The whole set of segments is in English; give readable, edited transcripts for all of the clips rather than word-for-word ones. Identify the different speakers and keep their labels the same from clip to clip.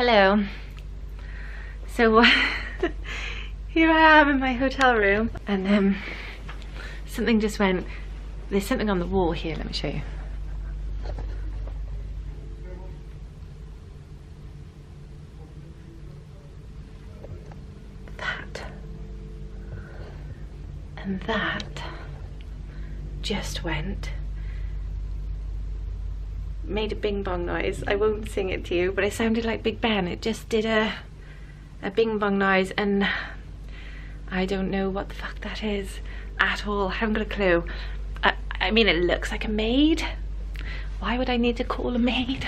Speaker 1: Hello. So here I am in my hotel room, and something just went. There's something on the wall here. Let me show you. That and that just went. Made a bing bong noise. I won't sing it to you, but it sounded like Big Ben. It just did a bing bong noise, and I don't know what the fuck that is at all. I haven't got a clue. I mean, it looks like a maid. Why would I need to call a maid?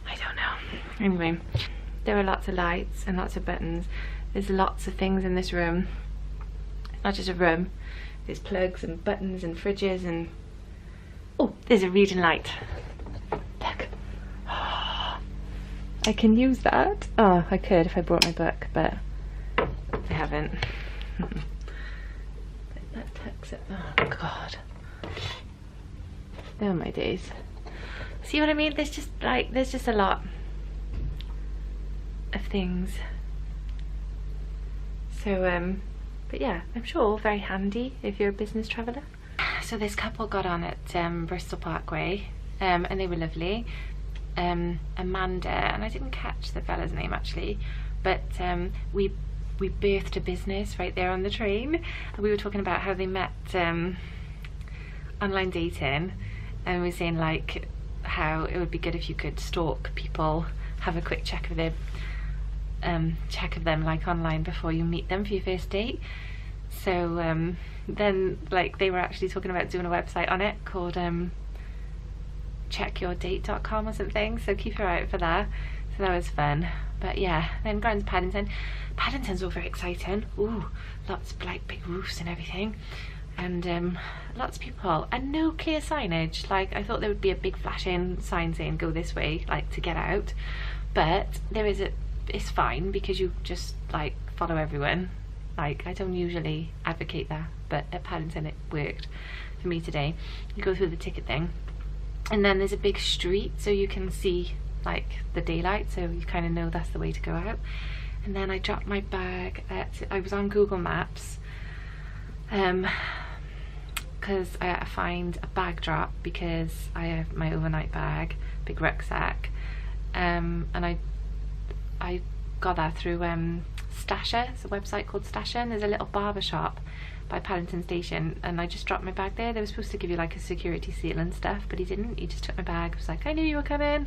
Speaker 1: I don't know. Anyway, there are lots of lights and lots of buttons. There's lots of things in this room. It's not just a room. There's plugs and buttons and fridges and... oh, there's a reading light. Look. I can use that. Oh, I could if I brought my book, but I haven't. That tucks it. Oh god. Oh my days. See what I mean? There's just a lot of things. So but yeah, I'm sure very handy if you're a business traveller. So this couple got on at Bristol Parkway, and they were lovely. Amanda, and I didn't catch the fella's name actually, but we birthed a business right there on the train, and we were talking about how they met online dating, and we were saying like how it would be good if you could stalk people, have a quick check of them like online before you meet them for your first date. So then like they were actually talking about doing a website on it called checkyourdate.com or something, so keep your eye out for that. So that was fun. But yeah, then going to Paddington. Paddington's all very exciting. Ooh, lots of like big roofs and everything, and lots of people, and no clear signage. Like I thought there would be a big flashing sign saying go this way, like to get out, but there is it's fine because you just like follow everyone. Like I don't usually advocate that, but at Paddington it worked for me today. You go through the ticket thing, and then there's a big street so you can see like the daylight, so you kind of know that's the way to go out. And then I dropped my bag I was on Google Maps because I had to find a bag drop because I have my overnight bag, big rucksack, and I got that through Stasher. It's a website called Stasher, and there's a little barber shop by Paddington Station, and I just dropped my bag there. They were supposed to give you like a security seal and stuff, but he didn't. He just took my bag. He was like, I knew you were coming.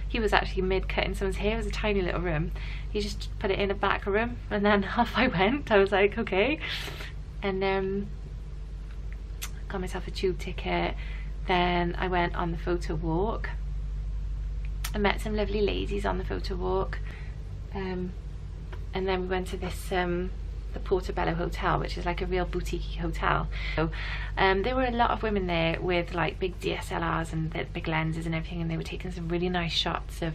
Speaker 1: He was actually mid-cutting someone's hair. It was a tiny little room. He just put it in a back room, and then off I went. I was like, okay. And got myself a tube ticket. Then I went on the photo walk. I met some lovely ladies on the photo walk. And then we went to this the Portobello Hotel, which is like a real boutique hotel. So there were a lot of women there with like big DSLRs and the big lenses and everything, and they were taking some really nice shots of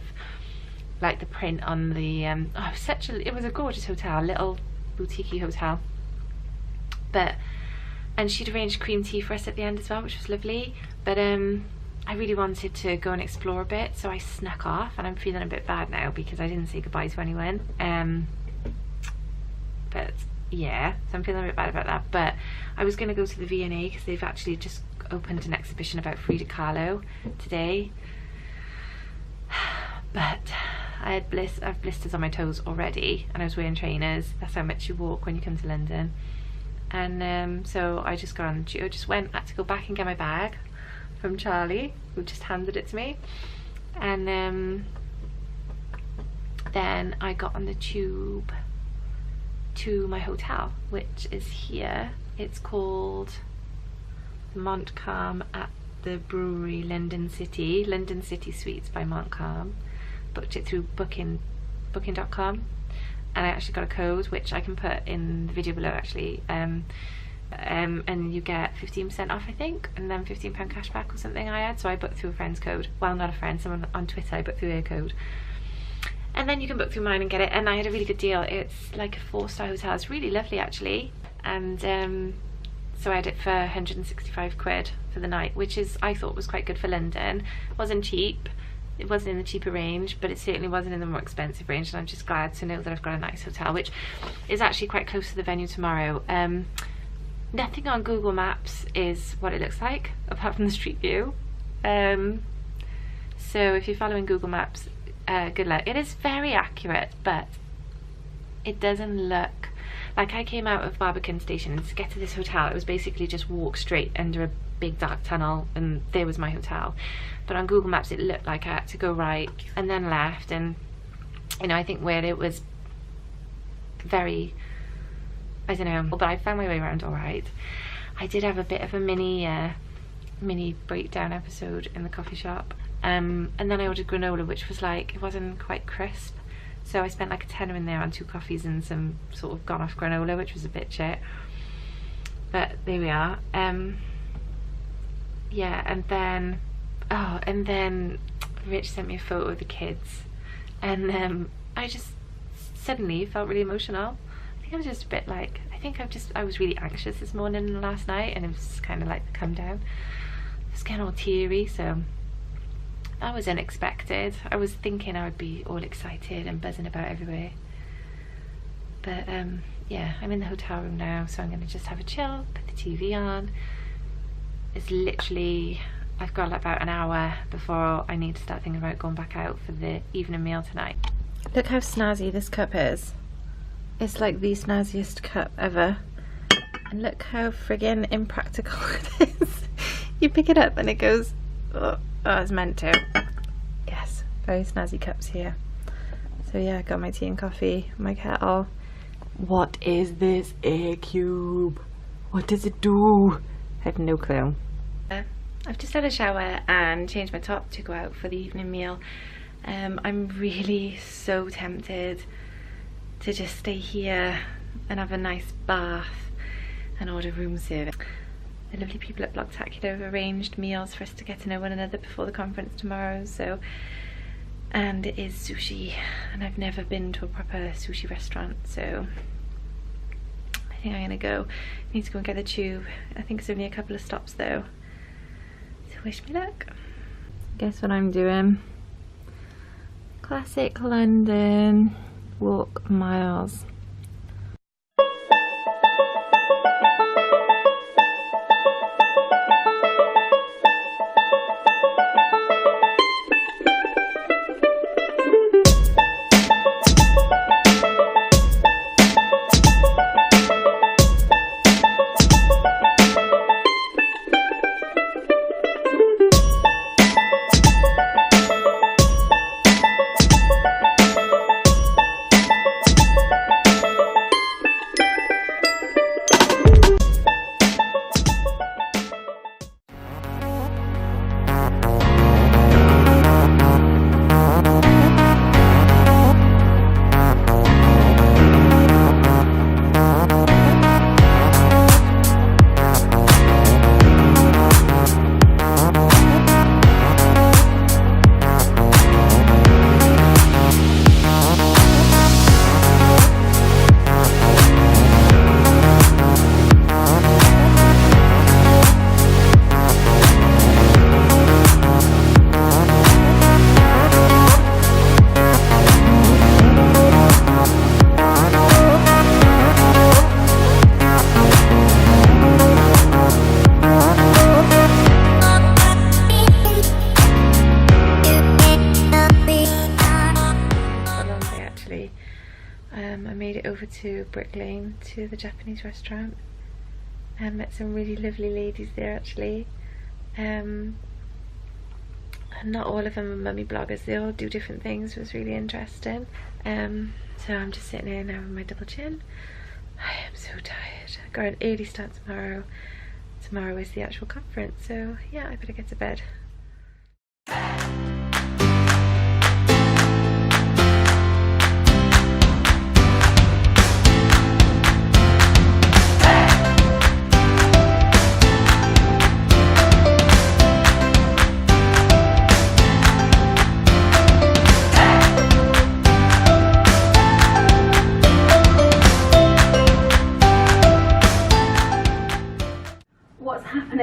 Speaker 1: like the print on the it was a gorgeous hotel, a little boutique hotel. And she'd arranged cream tea for us at the end as well, which was lovely. But I really wanted to go and explore a bit, so I snuck off, and I'm feeling a bit bad now because I didn't say goodbye to anyone. But yeah, so I'm feeling a bit bad about that. But I was going to go to the V&A because they've actually just opened an exhibition about Frida Kahlo today. But I have blisters on my toes already, and I was wearing trainers. That's how much you walk when you come to London. And so I just had to go back and get my bag from Charlie, who just handed it to me. And then I got on the tube to my hotel, which is here. It's called Montcalm at the Brewery, London City Suites by Montcalm. Booked it through booking.com, and I actually got a code which I can put in the video below actually, and you get 15% off I think, and then £15 cash back or something I had. So I booked through a friend's code, well not a friend, someone on Twitter. I booked through their code, and then you can book through mine and get it, and I had a really good deal. It's like a 4-star hotel. It's really lovely actually, and so I had it for 165 quid for the night, which is, I thought was quite good for London. It wasn't cheap, It wasn't in the cheaper range, but it certainly wasn't in the more expensive range, and I'm just glad to know that I've got a nice hotel, which is actually quite close to the venue tomorrow. Nothing on Google Maps is what it looks like, apart from the street view. So if you're following Google Maps, good luck. It is very accurate, but it doesn't look like. I came out of Barbican Station, and to get to this hotel, it was basically just walk straight under a big dark tunnel, and there was my hotel. But on Google Maps, it looked like I had to go right and then left, and you know, I think where it was very, I don't know, but I found my way around all right. I did have a bit of a mini breakdown episode in the coffee shop, and then I ordered granola, which was like, it wasn't quite crisp, so I spent like a tenner in there on 2 coffees and some sort of gone off granola, which was a bit shit, but there we are. Yeah, and then Rich sent me a photo of the kids, and I just suddenly felt really emotional. I think I was just a bit like, I was really anxious this morning and last night, and it was kind of like the come down. I was getting all teary, so that was unexpected. I was thinking I would be all excited and buzzing about everywhere, but yeah, I'm in the hotel room now, so I'm gonna just have a chill, put the TV on. It's literally, I've got about an hour before I need to start thinking about going back out for the evening meal tonight. Look how snazzy this cup is. It's like the snazziest cup ever. And look how friggin' impractical it is. You pick it up and it goes, oh, it's meant to. Yes, very snazzy cups here. So yeah, I got my tea and coffee, my kettle. What is this air cube? What does it do? I have no clue. I've just had a shower and changed my top to go out for the evening meal. I'm really so tempted to just stay here and have a nice bath and order room service. The lovely people at Blogtacular have arranged meals for us to get to know one another before the conference tomorrow, so, and it is sushi, and I've never been to a proper sushi restaurant, so I think I'm gonna go. I need to go and get the tube. I think it's only a couple of stops though, so wish me luck. Guess what I'm doing? Classic London, walk miles. I made it over to Brick Lane to the Japanese restaurant and met some really lovely ladies there actually. And not all of them are mummy bloggers, they all do different things. It was really interesting. So I'm just sitting here now with my double chin. I am so tired. I got an early start tomorrow. Tomorrow is the actual conference, so yeah, I better get to bed.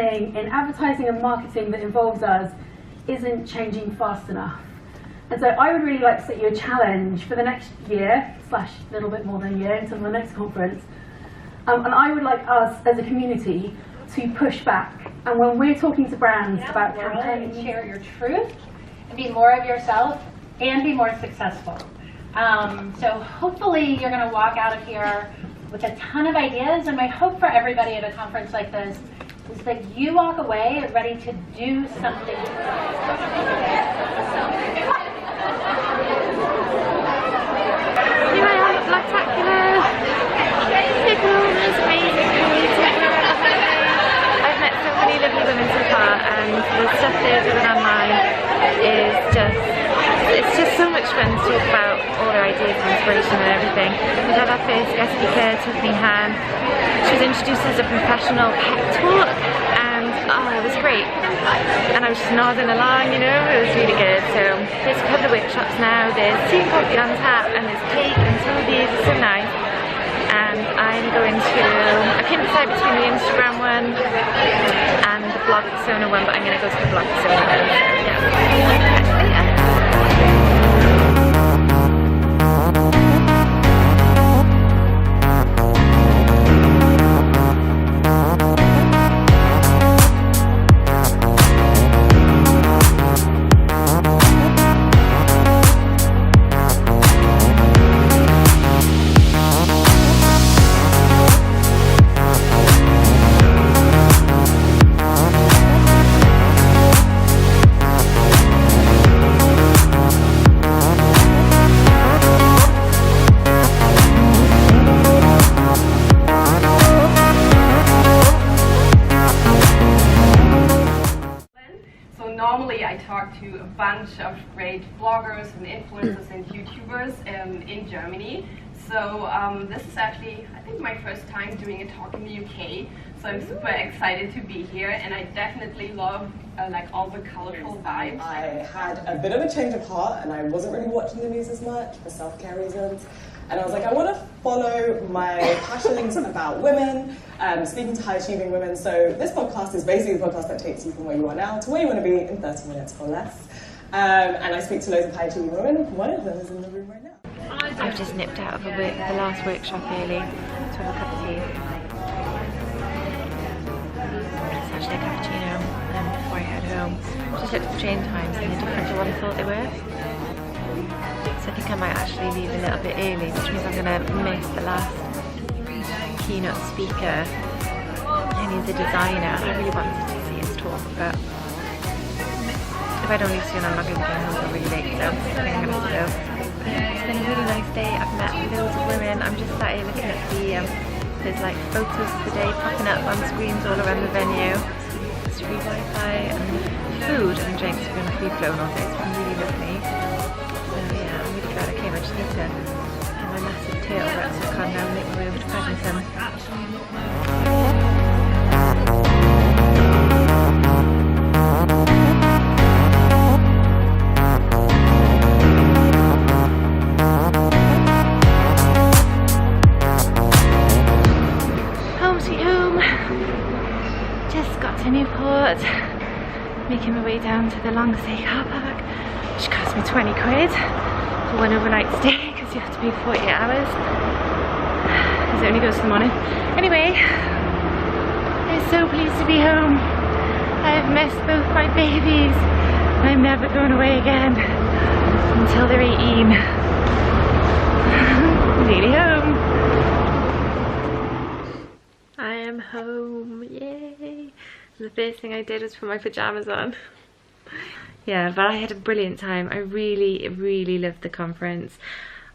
Speaker 2: In advertising and marketing that involves us isn't changing fast enough. And so I would really like to set you a challenge for the next year, slash a little bit more than a year until the next conference. And I would like us as a community to push back. And when we're talking to brands about campaigns,
Speaker 3: share your truth, and be more of yourself, and be more successful. So hopefully you're going to walk out of here with a ton of ideas. And my hope for everybody at a conference like this is that you walk away ready to do something.
Speaker 1: Here I am at Blogtacular. Pickle is amazing. I've met so many lovely women so far, and the stuff they're doing online is it's just so much fun to talk about all their ideas and inspiration and everything. We had our first guest speaker, Tiffany Han. She was introduced as a professional pet talk, and it was great. And I was just nodding along, you know, it was really good. So there's a couple of workshops now. There's tea and coffee on tap, and there's cake and smoothies. It's so nice. And I'm going to, I couldn't decide between the Instagram one and the blog persona one, but I'm going to go to the blog persona one. So yeah.
Speaker 4: Normally I talk to a bunch of great bloggers and influencers and YouTubers in Germany. So this is actually, I think, my first time doing a talk in the UK. So I'm super excited to be here, and I definitely love like all the colorful vibes.
Speaker 5: I had a bit of a change of heart, and I wasn't really watching the news as much for self-care reasons. And I was like, I want to follow my passions about women, speaking to high-achieving women. So this podcast is basically the podcast that takes you from where you are now to where you want to be in 30 minutes or less. And I speak to loads of high-achieving women. One of them is in the room right now.
Speaker 1: I've just nipped out of the last workshop early to have a cup of tea. It's actually a cappuccino before I head home. Just looked at the train times and they're different to what I thought they were. So I think I might actually leave a little bit early, which means I'm going to miss the last keynote speaker. And he's a designer. I really wanted to see his talk, but if I don't leave soon, I'm not going to be getting home until really late, so I think I'm going to have to go. It's been a really nice day. I've met loads of women. I'm just sat here looking at the, there's like photos of the day popping up on screens all around the venue. There's free Wi-Fi and food and drinks are going to be flown all day. It's been really lovely. So yeah, I'm really glad I came. I just need to get my massive turtle rucksack on now and make my way over to Paddington. Newport, making my way down to the long stay car park, which cost me 20 quid for one overnight stay because you have to pay 48 hours because it only goes to the morning. Anyway, I'm so pleased to be home. I've missed both my babies. I'm never going away again until they're 18. Nearly home. I am home, yay! The first thing I did was put my pajamas on. Yeah, but I had a brilliant time. I really loved the conference.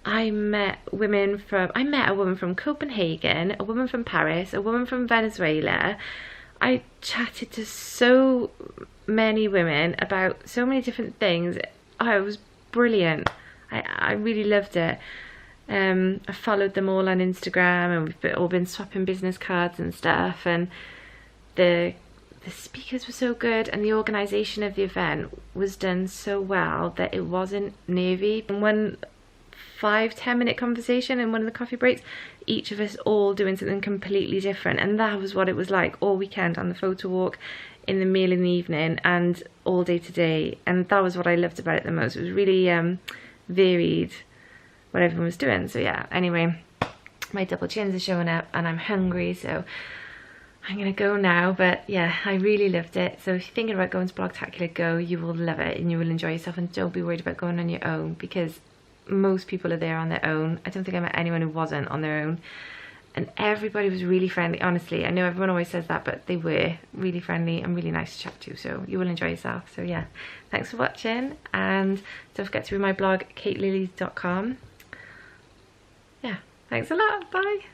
Speaker 1: I met a woman from Copenhagen, a woman from Paris, a woman from Venezuela. I chatted to so many women about so many different things. Oh, it was brilliant. I really loved it. I followed them all on Instagram, and we've all been swapping business cards and stuff, and the speakers were so good, and the organisation of the event was done so well that it wasn't nervy. And one 5-10 minute conversation in one of the coffee breaks, each of us all doing something completely different. And that was what it was like all weekend, on the photo walk, in the meal in the evening, and all day today. And that was what I loved about it the most. It was really varied what everyone was doing. So yeah, anyway, my double chins are showing up and I'm hungry, so I'm gonna go now. But yeah, I really loved it. So if you're thinking about going to Blogtacular, go. You will love it and you will enjoy yourself, and don't be worried about going on your own, because most people are there on their own. I don't think I met anyone who wasn't on their own, and everybody was really friendly. Honestly, I know everyone always says that, but they were really friendly and really nice to chat to, so you will enjoy yourself. So yeah, thanks for watching, and don't forget to read my blog, kateliliblog.com. Yeah, thanks a lot, bye.